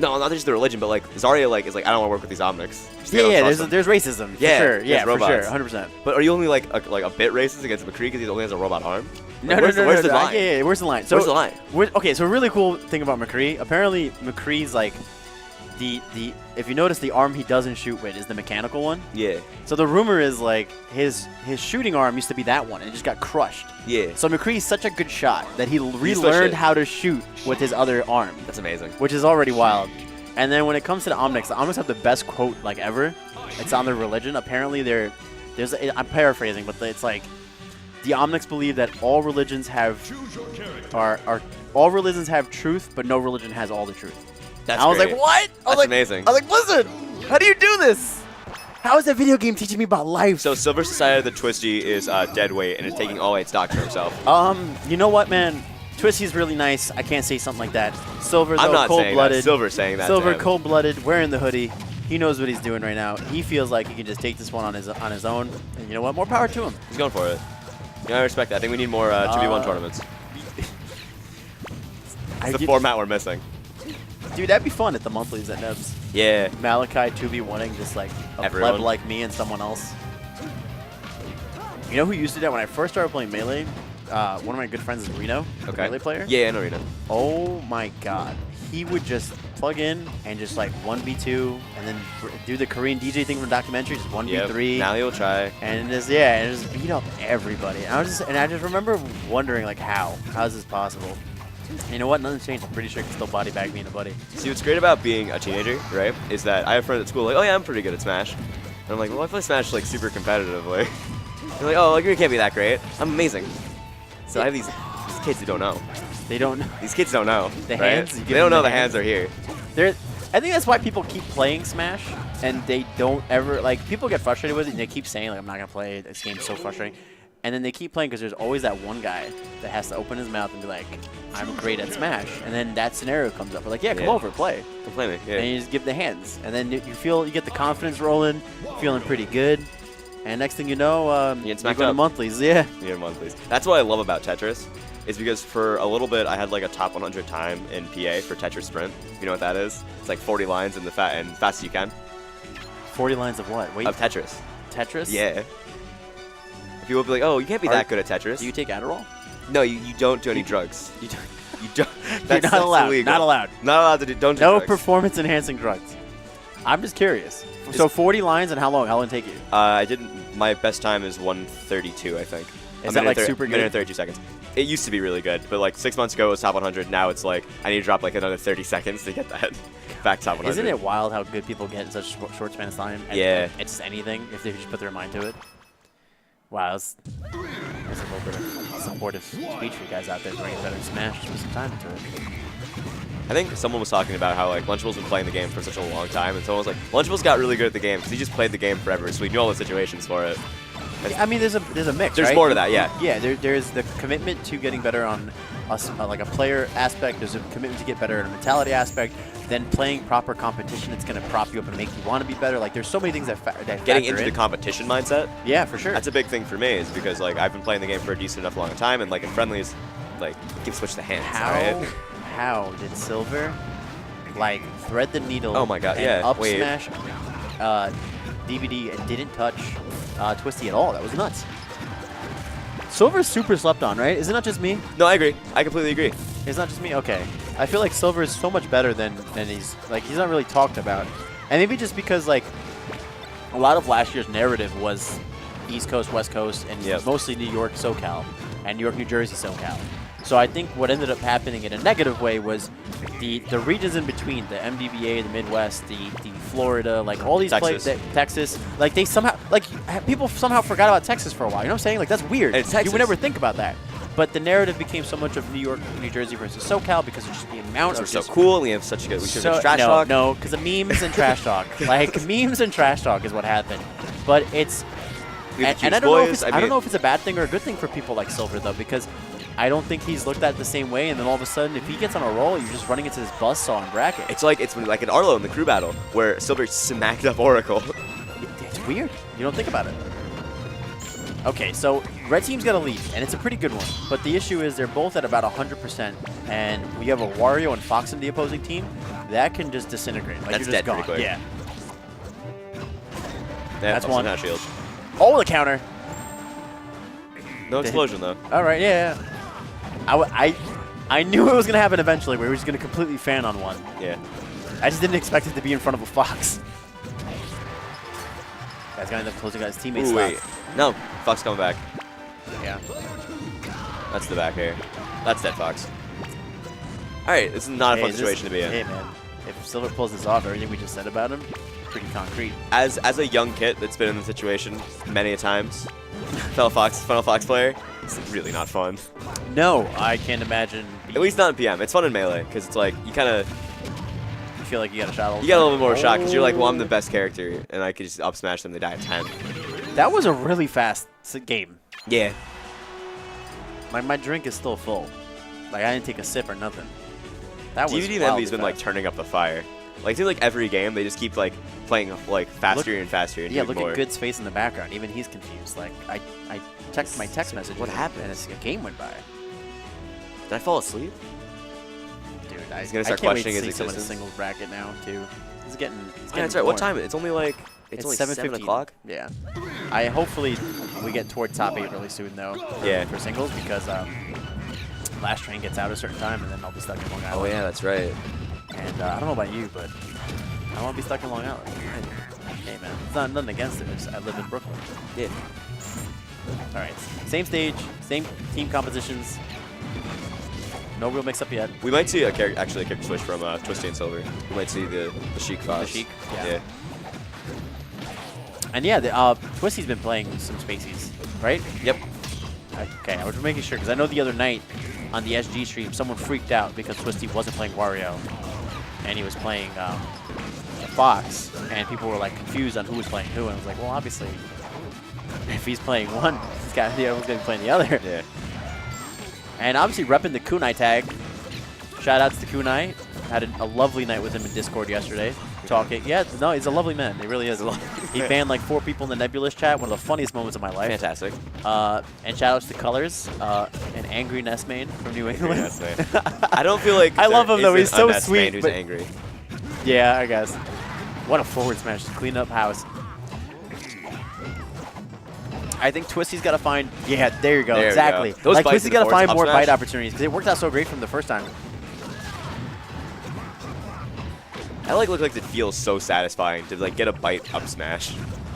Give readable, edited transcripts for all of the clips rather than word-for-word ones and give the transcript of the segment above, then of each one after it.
No, not just the religion, but like Zarya like is like I don't want to work with these Omnics. Yeah, there's racism. For sure. Yeah, for sure, 100%. But are you only like a bit racist against McCree because he only has a robot arm? No, like, no, where's the line? Yeah, where's the line? So, where's the line? Okay, so a really cool thing about McCree. Apparently, McCree's like the if you notice the arm he doesn't shoot with is the mechanical one. Yeah. So the rumor is like his shooting arm used to be that one and it just got crushed. Yeah. So McCree's such a good shot that he relearned how to shoot with his other arm. That's amazing. Which is already wild. And then when it comes to the Omnics have the best quote like ever. It's on their religion. Apparently I'm paraphrasing, but it's like the Omnics believe that all religions have all religions have truth, but no religion has all the truth. That's I was great. like, what? That's amazing. I was like, Blizzard, how do you do this? How is that video game teaching me about life? So Silver Society of the Twisty is dead weight and is taking all 8 stock for himself. You know what, man? Twisty's really nice. I can't say something like that. Silver, though, I'm not cold-blooded. saying that. Silver's saying that. Silver, cold-blooded, wearing the hoodie. He knows what he's doing right now. He feels like he can just take this one on his own. And you know what? More power to him. He's going for it. Yeah, I respect that. I think we need more 2v1 tournaments. It's the format we're missing. Dude, that'd be fun at the monthlies at Nebs. Yeah. Malachi 2v1ing just like a pleb like me and someone else. You know who used to do that when I first started playing Melee? One of my good friends is Reno, the Melee player. Yeah, I know Reno. Oh my god. He would just plug in and just like 1v2 and then do the Korean DJ thing from the documentary, just 1v3. Yep. Now he'll try. And just beat up everybody. And I just remember wondering like how is this possible? You know what? Nothing's changed. I'm pretty sure I can still body bag me and a buddy. See, what's great about being a teenager, right, is that I have friends at school like, oh yeah, I'm pretty good at Smash. And I'm like, well, I play Smash like super competitively. They're like, oh, like, you can't be that great. I'm amazing. So I have these kids who don't know. They don't know. These kids don't know. The right? hands? They don't know the hands are here. I think that's why people keep playing Smash, and they don't ever, like, people get frustrated with it, and they keep saying, like, I'm not going to play it. This game's so frustrating. And then they keep playing because there's always that one guy that has to open his mouth and be like, I'm great at Smash. And then that scenario comes up. We're like, yeah, come over, play. Come play me, yeah. And you just give the hands. And then you get the confidence rolling, feeling pretty good. And next thing you know, you go to monthlies. Yeah. Yeah, monthlies. That's what I love about Tetris, is because for a little bit I had like a top 100 time in PA for Tetris Sprint. You know what that is? It's like 40 lines in the fast as you can. 40 lines of what? Wait. Of Tetris. Tetris? Yeah. People will be like, oh, you can't be that good at Tetris. Do you take Adderall? No, you don't do any drugs. You don't. You're not allowed. Illegal. Not allowed. Not allowed to do. Don't do no drugs. performance enhancing drugs. I'm just curious. So 40 lines and how long? How long did it take you? I didn't. My best time is 1:32, I think. Is that like super good? Minute and 32 seconds. It used to be really good, but like 6 months ago it was top 100. Now it's like I need to drop like another 30 seconds to get that back top 100. Isn't it wild how good people get in such a short span of time? And yeah. It's just anything if they just put their mind to it. Wow, that's a little bit of supportive speech for you guys out there bringing better Smash. Just put some time into it. I think someone was talking about how like Lunchable's been playing the game for such a long time, and someone was like, Lunchable's got really good at the game because he just played the game forever, so he knew all the situations for it. Yeah, I mean, there's a mix. There's right? more to that, yeah. Yeah, there's the commitment to getting better on like a player aspect. There's a commitment to get better in a mentality aspect. Then playing proper competition, it's going to prop you up and make you want to be better. Like, there's so many things that getting into the competition mindset. Yeah, for sure. That's a big thing for me, is because like I've been playing the game for a decent enough long time, and like in friendlies, like you can switch the hands. How did Silver like thread the needle? Oh my god, and yeah. Up smash DVD and didn't touch Twisty at all. That was nuts. Silver's super slept on, right? Is it not just me? No, I agree. I completely agree. It's not just me? Okay. I feel like Silver is so much better than he's not really talked about. And maybe just because like a lot of last year's narrative was East Coast, West Coast, and mostly New York, SoCal, and New York, New Jersey, SoCal. So I think what ended up happening in a negative way was the regions in between, the MDVA, the Midwest, the Florida, like all these places, Texas, like they somehow, like people somehow forgot about Texas for a while. You know what I'm saying? Like that's weird. You would never think about that. But the narrative became so much of New York, New Jersey versus SoCal because of just the amount of. We're so cool. We have such a good. We should have trash talk. No, because of memes and trash talk. Like memes and trash talk is what happened. But it's. And I don't know if it's a bad thing or a good thing for people like Silver though, because I don't think he's looked at the same way. And then all of a sudden, if he gets on a roll, you're just running into this buzzsaw and bracket. It's like an Arlo in the crew battle where Silver smacked up Oracle. It's weird. You don't think about it. Okay, so red team's got a lead, and it's a pretty good one. But the issue is they're both at about 100%, and we have a Wario and Fox in the opposing team. that can just disintegrate. Like, That's you're dead just gone. pretty quick. Yeah. That's one. Not shield. Oh, the counter. No explosion though. All right, yeah. I knew it was gonna happen eventually. We were just gonna completely fan on one. Yeah. I just didn't expect it to be in front of a Fox. Guy's gonna end up closing out his teammates. Ooh, wait. No, Fox coming back. Yeah. That's the back air. That's dead Fox. All right, this is not a fun situation to be in. Hey man, if Silver pulls this off, everything we just said about him, pretty concrete. As a young kid that's been in the situation many a times, fellow Fox player, it's really not fun. No, I can't imagine. At least not in PM. It's fun in melee because it's like you kind of feel like you got a shot. You got a little bit more shot because you're like, well, I'm the best character, and I could just up smash them. They die at 10. That was a really fast game. Yeah. My drink is still full. Like, I didn't take a sip or nothing. That was DVD Envy's been like turning up the fire. Like, it seems like every game they just keep like playing like faster and faster. And yeah, look more. at Good's face in the background. Even he's confused. Like, I checked my text message. What happened? And a game went by. Did I fall asleep? Dude, He's gonna start I can't wait questioning to his see some of the existence. singles bracket now too. It's getting. Yeah, that's right. What time? It's only like it's only 7 7:15. o'clock. Yeah. Hopefully we get toward top 8 really soon though. For singles because Last Train gets out at a certain time and then I'll be stuck in Long Island. Oh yeah, that's right. And I don't know about you, but I want to be stuck in Long Island. Hey man, it's not nothing against it. I live in Brooklyn. Yeah. All right. Same stage, same team compositions. No real mix-up yet. We might see a character switch from Twisty and Silver. We might see the Sheik Fox. The Sheik? Yeah. And yeah, Twisty's been playing some Spaceys, right? Yep. Okay, I was making sure, because I know the other night on the SG stream, someone freaked out because Twisty wasn't playing Wario, and he was playing Fox, and people were like confused on who was playing who, and I was like, well, obviously, if he's playing one, the other one's going to be playing the other. Yeah. And obviously repping the Kunai tag. Shout outs to Kunai. Had a lovely night with him in Discord yesterday. Talking. Yeah, no, he's a lovely man. He really is. He banned like 4 people in the Nebulous chat. One of the funniest moments of my life. Fantastic. And shout outs to Colors, an angry Ness main from New England. I don't feel like I love him though. He's so Ness sweet. main who's angry. Yeah, I guess. What a forward smash. Clean up house. I think Twisty's got to find. Yeah, there you go. There exactly. We go. Like Twisty's got to find more smash. bite opportunities because it worked out so great from the first time. I look like it feels so satisfying to like get a bite up smash.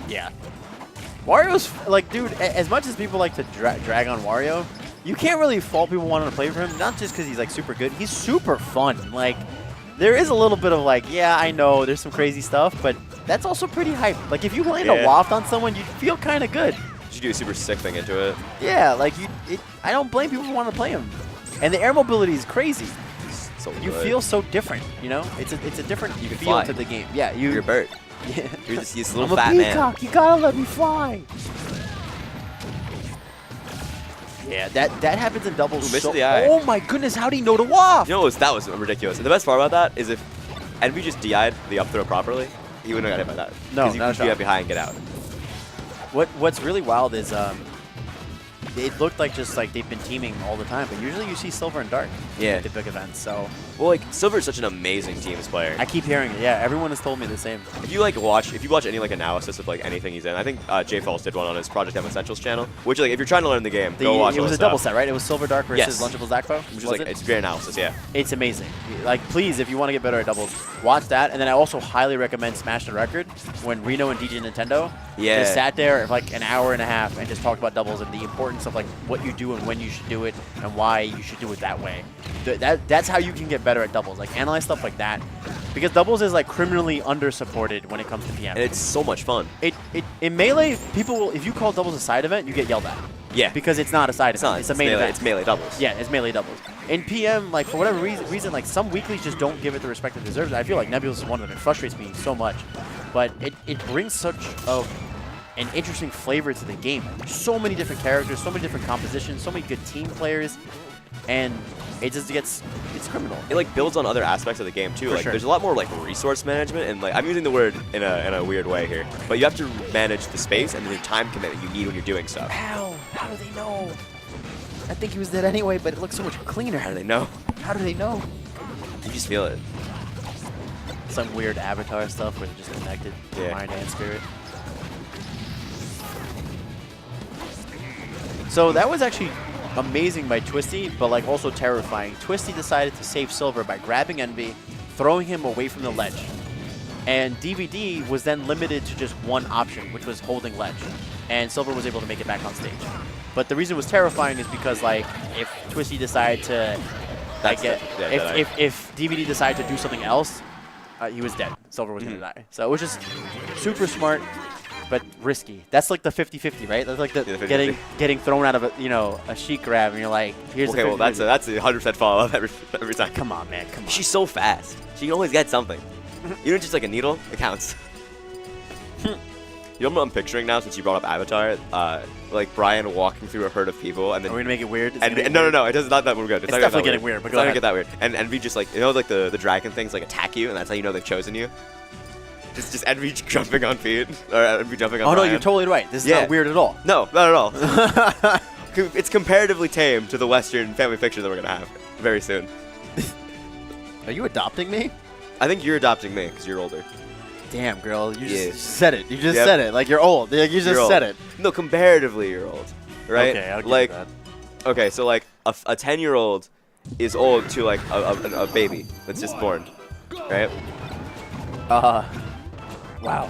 Yeah. Wario's like, dude. As much as people like to drag on Wario, you can't really fault people wanting to play for him. Not just because he's like super good. He's super fun. Like, there is a little bit of like, yeah, I know there's some crazy stuff, but that's also pretty hype. Like, if you land a waft on someone, you feel kind of good. You do a super sick thing into it. Yeah, like I don't blame people who want to play him. And the air mobility is crazy. So you good. feel so different, you know? It's a different you can feel fly. to the game. Yeah, you're a bird. Yeah. You're this little I'm fat a man. peacock. You gotta let me fly. Yeah, that happens in doubles. Ooh, missed the eye. Oh my goodness, how do you know to waft? You know that was ridiculous. And the best part about that is if Envy just DI'd the up throw properly, he wouldn't have got hit by that. No, because you not a could be shot. up behind and get out. What's really wild is it looked like just like they've been teaming all the time, but usually you see Silver and Dark at the big events. So well, like Silver's such an amazing teams player. I keep hearing it. Yeah, everyone has told me the same. If you watch any like analysis of like anything he's in, I think Jay Falls did one on his Project M Essentials channel. Which like if you're trying to learn the game, go watch. It was a stuff. double set, right? It was Silver Dark versus Lunchables Zakpo. Which is like it's great analysis. Yeah. It's amazing. Like, please, if you want to get better at doubles, watch that. And then I also highly recommend Smash the Record when Reno and DJ Nintendo just sat there for like an hour and a half and just talked about doubles and the importance of like what you do and when you should do it and why you should do it that way. That's how you can get better at doubles. Like, analyze stuff like that. Because doubles is like criminally under-supported when it comes to PM. And it's so much fun. In Melee, people will, if you call doubles a side event, you get yelled at. Yeah. Because it's not a side event. It's a main event. It's Melee doubles. Yeah, it's Melee doubles. In PM, like, for whatever reason, like, some weeklies just don't give it the respect it deserves. I feel like Nebulous is one of them. It frustrates me so much. But it brings such an interesting flavor to the game. So many different characters, so many different compositions, so many good team players, and it just it's criminal. It like builds on other aspects of the game too. Like there's a lot more like resource management, and like I'm using the word in a weird way here, but you have to manage the space and the time commitment you need when you're doing stuff. How do they know? I think he was dead anyway, but it looks so much cleaner. How do they know? How do they know? You just feel it. some weird avatar stuff where they're just connected, mind and spirit. So that was actually amazing by Twisty, but like also terrifying. Twisty decided to save Silver by grabbing Envy, throwing him away from the ledge. And DVD was then limited to just one option, which was holding ledge. And Silver was able to make it back on stage. But the reason it was terrifying is because like if Twisty decided to if DVD decided to do something else, he was dead. Silver was gonna die. So it was just super smart, but risky. That's like the 50-50, right? That's like the getting thrown out of a sheet grab, and you're like, here's the 50-50. Well, that's a 100% follow up every time. Come on, man, come on. She's so fast. She can always get something. Even just like a needle, it counts. You know what I'm picturing now, since you brought up Avatar? Like Brian walking through a herd of people, and then are we gonna make it weird? No, it doesn't. Not that we're good. It's definitely getting weird. But go ahead. Get that weird. And Envy just like like the dragon things like attack you, and that's how you know they've chosen you. Just Envy jumping on feet, or Envy jumping on. Oh Brian. no, you're totally right. This is not weird at all. No, not at all. It's comparatively tame to the Western family picture that we're gonna have very soon. Are you adopting me? I think you're adopting me because you're older. Damn, girl, you just said it. You just said it. Like, you're old. Like, you just said it. No, comparatively, you're old, right? Okay, I'll give you that. Okay, so, like, a 10-year-old is old to, like, a baby that's just born, right? Wow.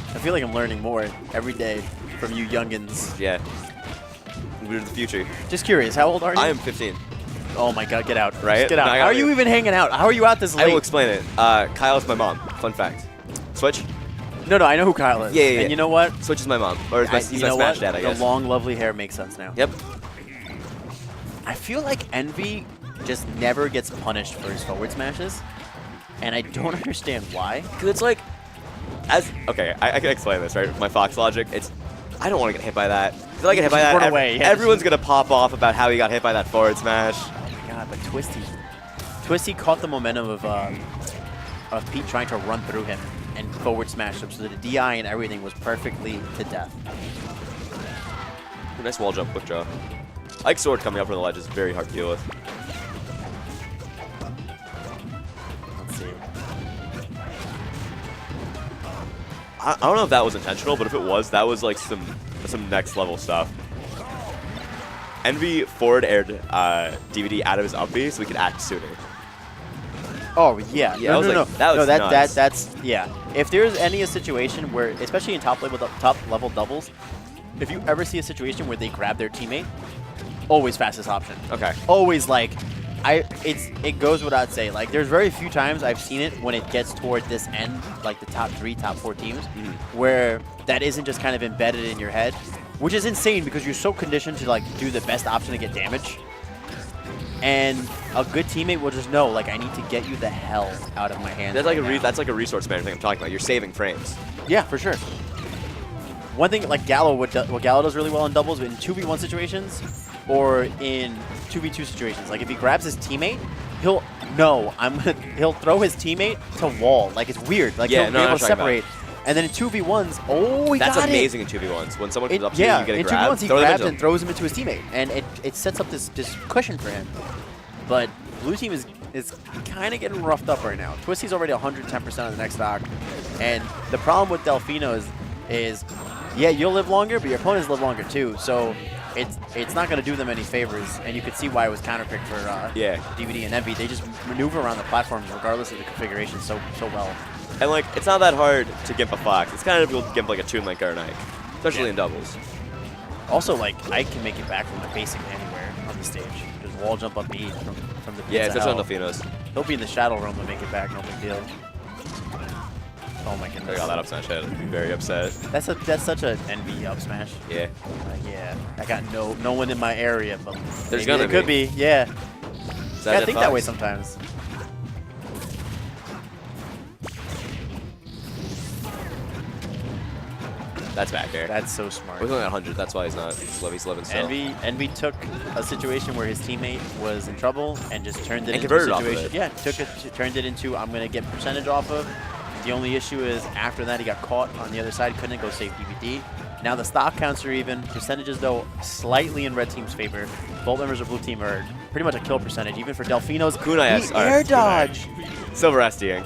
I feel like I'm learning more every day from you youngins. Yeah. We're the future. Just curious, how old are you? I am 15. Oh my god, get out. Right? Just get out. How are you even hanging out? How are you out this late? I will explain it. Kyle's my mom. Fun fact. Switch? No, I know who Kyle is. Yeah. And you know what? Switch is my mom. Or he's my Smash dad, I guess. The long, lovely hair makes sense now. Yep. I feel like Envy just never gets punished for his forward smashes. And I don't understand why. Because it's like, okay, I can explain this, right? With my Fox logic, I don't want to get hit by that. If I get hit by that, everyone's going to pop off about how he got hit by that forward smash. Oh my god, but Twisty caught the momentum of Pete trying to run through him and forward smash him, so that the DI and everything was perfectly to death. Nice wall jump, quick draw. Ike's sword coming up from the ledge is very hard to deal with. Let's see. I don't know if that was intentional, but if it was, that was like some next level stuff. Envy forward aired DVD out of his up B so we could act sooner. Oh yeah, no. That was nuts. That's If there's any situation where, especially in top level doubles, if you ever see a situation where they grab their teammate, always fastest option. Okay. Always like, it goes without saying. Like there's very few times I've seen it when it gets toward this end, like the top 3, top 4 teams, where that isn't just kind of embedded in your head, which is insane because you're so conditioned to like do the best option to get damage. And a good teammate will just know, like, I need to get you the hell out of my hands. That's like a resource management thing I'm talking about. You're saving frames. Yeah, for sure. One thing, like Gallo, what Gallo does really well in doubles, in 2v1 situations or in 2v2 situations, like if he grabs his teammate, he'll throw his teammate to wall. Like, it's weird. Like, he'll be able to separate. And then in 2v1s, that's amazing in 2v1s. When someone comes up to you, you get a grab. In 2v1s, he grabs and throws him into his teammate. And it sets up this cushion for him. But blue team is kind of getting roughed up right now. Twisty's already 110% on the next stock. And the problem with Delfino is yeah, you'll live longer, but your opponents live longer too. So it's not going to do them any favors. And you could see why it was counterpicked for DVD and Envy. They just maneuver around the platforms regardless of the configuration so well. And, like, it's not that hard to gimp a Fox. It's kind of difficult to gimp, like, a Toon Link or an Ike, especially in doubles. Also, like, Ike can make it back from the basic anywhere on the stage. Just wall jump up B from the Yeah, especially on Delfinos. He'll be in the Shadow Realm to make it back, no big deal. Oh my goodness. I got that up smash hit. I'd be very upset. That's such an Envy up smash. Yeah. Yeah. I got no one in my area, but there's gonna could be. Yeah. I think that way Fox? sometimes. That's back air. That's so smart. We're only at 100. That's why he's not. He's living still. Envy took a situation where his teammate was in trouble and just turned it into a situation. Off of it. Yeah, turned it into I'm gonna get percentage off of. The only issue is after that he got caught on the other side, couldn't go save DVD. Now the stock counts are even. Percentages though slightly in red team's favor. Both members of blue team are pretty much a kill percentage. Even for Delfino's Kunai air dodge. Silver SDing.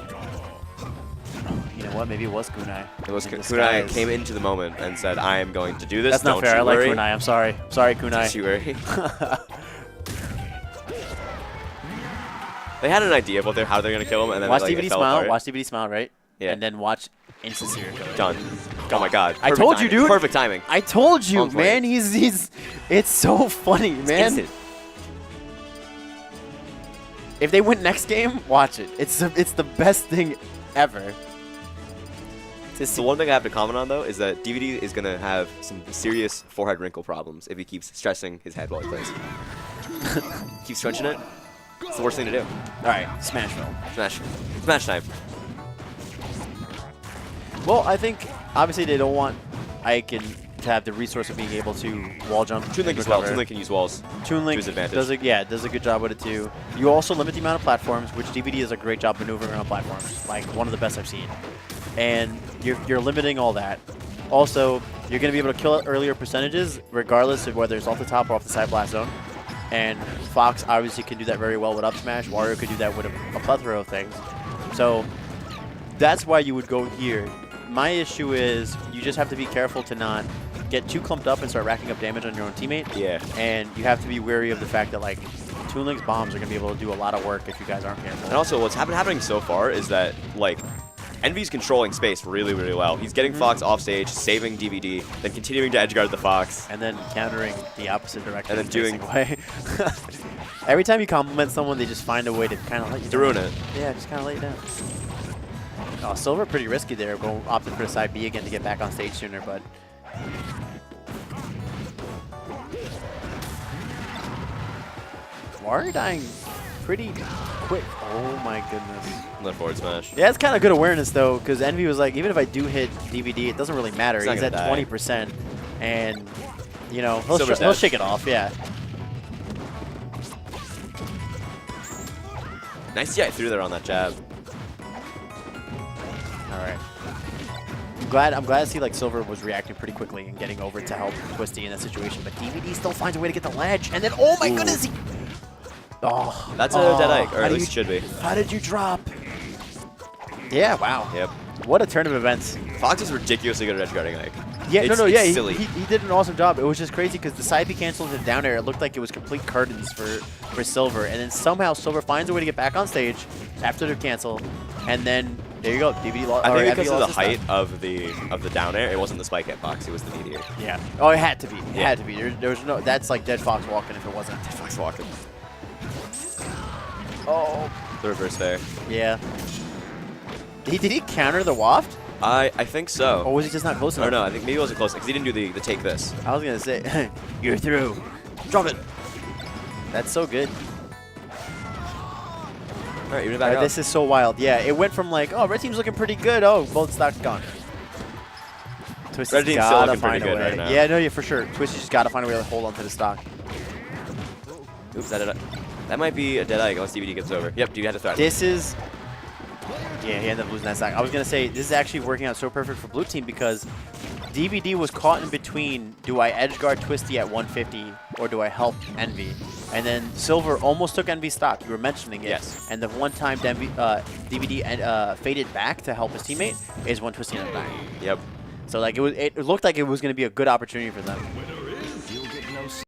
You know what? Maybe it was Kunai. It was in Kunai disguise. came into the moment and said, "I am going to do this." That's not Don't fair. you I like worry. Kunai. I'm sorry. Sorry, Kunai. Don't you worry. They had an idea of how they're gonna kill him, and then Watch like, DVD it fell smile. apart. Watch DVD smile, right? Yeah. And then watch instant serial killer. Done. Oh my god. I Perfect told you, timing. dude. Perfect timing. I told you, On point. man. He's. It's so funny, man. Instant. If they win next game, watch it. It's the best thing ever. The one thing I have to comment on, though, is that DVD is going to have some serious forehead wrinkle problems if he keeps stressing his head while he plays. Keeps stretching it. It's the worst thing to do. All right, Smashville. Smash. Smash time. Well, I think obviously they don't want Ike to have the resource of being able to wall jump. Toon Link as well. Toon Link can use walls Toon to Link his advantage. does a good job with it too. You also limit the amount of platforms, which DVD does a great job maneuvering around platforms, like one of the best I've seen. And you're limiting all that. Also, you're going to be able to kill at earlier percentages, regardless of whether it's off the top or off the side blast zone. And Fox obviously can do that very well with up smash. Wario could do that with a plethora of things. So that's why you would go here. My issue is you just have to be careful to not get too clumped up and start racking up damage on your own teammate. Yeah. And you have to be wary of the fact that like Toon Link's bombs are going to be able to do a lot of work if you guys aren't careful. And also, what's happening so far is that, like, Envy's controlling space really, really well. He's getting Fox off stage, saving DVD, then continuing to edgeguard the Fox. And then countering the opposite direction. And then doing... way. Every time you compliment someone, they just find a way to kind of let you To down. ruin it. Yeah, just kind of let you down. Oh, Silver pretty risky there, but opted for the side B again to get back on stage sooner, but... Wario dying pretty quick. Oh my goodness. Left forward smash. Yeah, it's kind of good awareness though, because Envy was like, even if I do hit DVD, it doesn't really matter. He's not He's at gonna die. 20%, and you know he'll, Silver's he'll dead. shake it off. Yeah. Nice I threw there on that jab. All right. I'm glad to see like Silver was reacting pretty quickly and getting over to help Twisty in that situation, but DVD still finds a way to get the ledge, and then oh my goodness, he. Oh, That's a dead Ike, or at least it should be. How did you drop? Yeah, wow. Yep. What a turn of events. Fox is ridiculously good at edgeguarding Ike. Yeah, It's yeah, silly. he did an awesome job. It was just crazy because the side B canceled into down air. It looked like it was complete curtains for Silver, and then somehow Silver finds a way to get back on stage after the cancel, and then there you go. DVD lost. I think because of the height of the down air, it wasn't the spike hitbox, it was the meteor. Yeah. Oh, it had to be. It had to be. There was no. That's like Dead Fox walking if it wasn't. Dead Fox walking. Oh. The reverse fair. Yeah. Did he counter the waft? I think so. Or was he just not close enough? Or no, I think maybe it wasn't close because he didn't do the take this. I was gonna say, you're through. Drop it. That's so good. All right, even back Alright, up. this is so wild. Yeah, it went from like, oh, red team's looking pretty good. Oh, both stocks gone. Twisty's Red team's still gotta looking find pretty a good way. right now. Yeah, no, yeah, for sure. Twisty's just gotta find a way to hold onto the stock. Oops, that might be a dead Ike unless DVD gets over. Yep, DVD had to throw it. This is. Yeah, he ended up losing that stock. I was gonna say this is actually working out so perfect for blue team because DVD was caught in between. Do I edge guard Twisty at 150 or do I help Envy? And then Silver almost took Envy's stock. You were mentioning it. Yes. And the one time DVD faded back to help his teammate is when Twisty ended up dying. Yep. So like it looked like it was going to be a good opportunity for them.